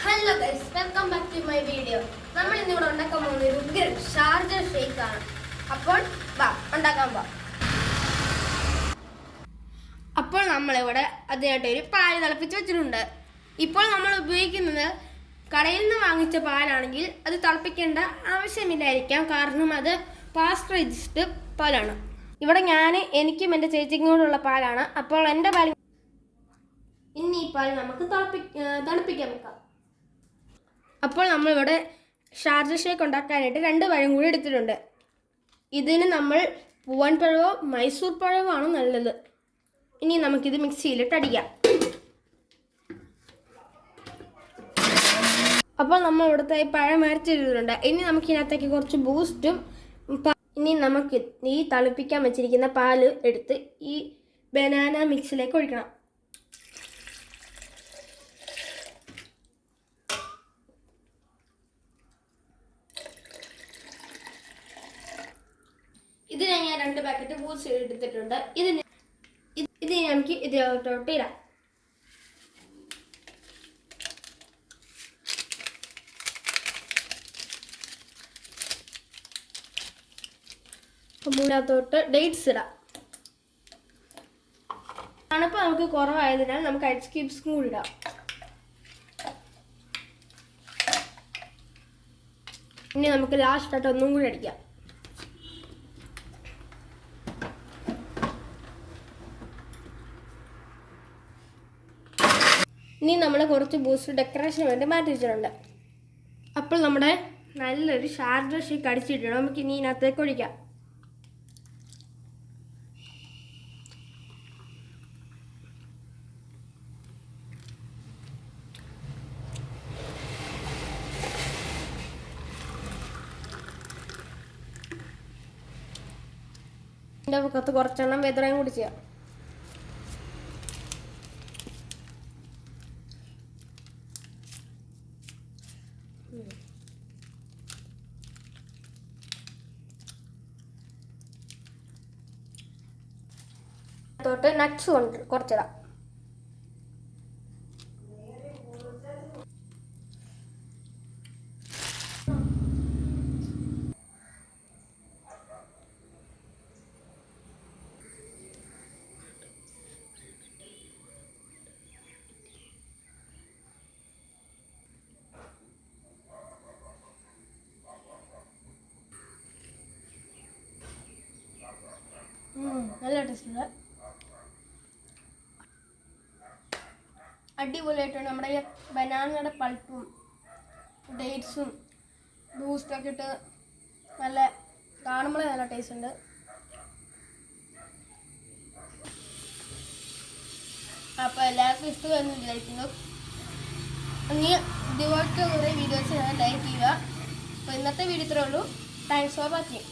Hello guys, welcome back to my video. നമ്മൾ ഇന്നിവിടെ ഉണ്ടാക്കാൻ പോകുന്ന ഒരു ഉഗ്രൻ ഷാർജ ഷേക്ക് ആണ്. അപ്പോൾ വാ ഉണ്ടാക്കാൻ പോവാം. അപ്പോൾ നമ്മളിവിടെ അതിനായിട്ട് ഒരു പാല് തിളപ്പിച്ച് വെച്ചിട്ടുണ്ട്. ഇപ്പോൾ നമ്മൾ ഉപയോഗിക്കുന്നത് കടയിൽ നിന്ന് വാങ്ങിച്ച പാലാണെങ്കിൽ അത് തിളപ്പിക്കേണ്ട ആവശ്യമില്ലായിരിക്കാം, കാരണം അത് പാസ്ചറൈസ്ഡ് പാലാണ്. ഇവിടെ എനിക്കും എൻ്റെ ചേച്ചിക്കും കൂടെയുള്ള പാലാണ്. അപ്പോൾ എൻ്റെ പാൽ ഇനി ഈ പാൽ നമുക്ക് തണുപ്പിക്കാൻ വെക്കാം. അപ്പോൾ നമ്മളിവിടെ ഷാർജ ഷേക്ക് ഉണ്ടാക്കാനായിട്ട് 2 പഴം കൂടി എടുത്തിട്ടുണ്ട്. ഇതിന് നമ്മൾ പൂവൻ പഴവോ മൈസൂർ പഴവോ ആണ് നല്ലത്. ഇനി നമുക്കിത് മിക്സിയിലിട്ട് അടിക്കാം. അപ്പോൾ നമ്മൾ ഇവിടുത്തെ പഴം അരച്ചിട്ടുണ്ട്. ഇനി നമുക്ക് ഇതിനകത്തേക്ക് കുറച്ച് ബൂസ്റ്റും ഇനി നമുക്ക് ഈ തണുപ്പിക്കാൻ വെച്ചിരിക്കുന്ന പാല് എടുത്ത് ഈ ബനാന മിക്സിലേക്ക് ഒഴിക്കണം. ഇതിനെ ഞാൻ 2 പാക്കറ്റ് ബൂസ്റ്റ് എടുത്തിട്ടുണ്ട്. ഇത് നമുക്ക് ഇതിലോട്ട് ഇടാം. ഇതിനകത്തോട്ട് ഡേറ്റ്സ് ഇടാം. തണുപ്പ് നമുക്ക് കുറവായതിനാൽ നമുക്ക് ഐസ് ക്യൂബ്സും കൂടി ഇടാം. ഇനി നമുക്ക് ലാസ്റ്റായിട്ട് ഒന്നും കൂടി അടിക്കാം. ഇനി നമ്മൾ കുറച്ച് ബൂസ്റ്റ് ഡെക്കറേഷന് വേണ്ടി മാറ്റി വെച്ചിട്ടുണ്ട്. അപ്പോൾ നമ്മുടെ നല്ലൊരു ഷാർജ ഷേക്ക് അടിച്ചിട്ടുണ്ട്. നമുക്ക് ഇനി ഇതിനകത്തേക്ക് ഒഴിക്കാം. ഇതിൻ്റെ പക്കത്ത് കുറച്ചെണ്ണം വെതറയും കൂടി ചെയ്യാം. ോട്ട് നട്ട്സ് കൊണ്ട് കുറച്ചിടാം. നല്ല ടേസ്റ്റ്, അടിപൊളിയായിട്ടുണ്ട്. നമ്മുടെ ഈ ബനാനയുടെ പൾപ്പും ഡേറ്റ്സും ബൂസ്റ്റൊക്കെ ഇട്ട് നല്ല കാണുമ്പോഴേ നല്ല ടേസ്റ്റ് ഉണ്ട്. അപ്പോൾ എല്ലാവർക്കും ഇഷ്ടമെന്ന് വിചാരിക്കുന്നു. ഇനി ഇതുപോലത്തെ കുറേ വീഡിയോസ് ഞാൻ ലൈക്ക് ചെയ്യുക. അപ്പോൾ ഇന്നത്തെ വീഡിയോ ഇത്രേ ഉള്ളൂ. Thanks for watching.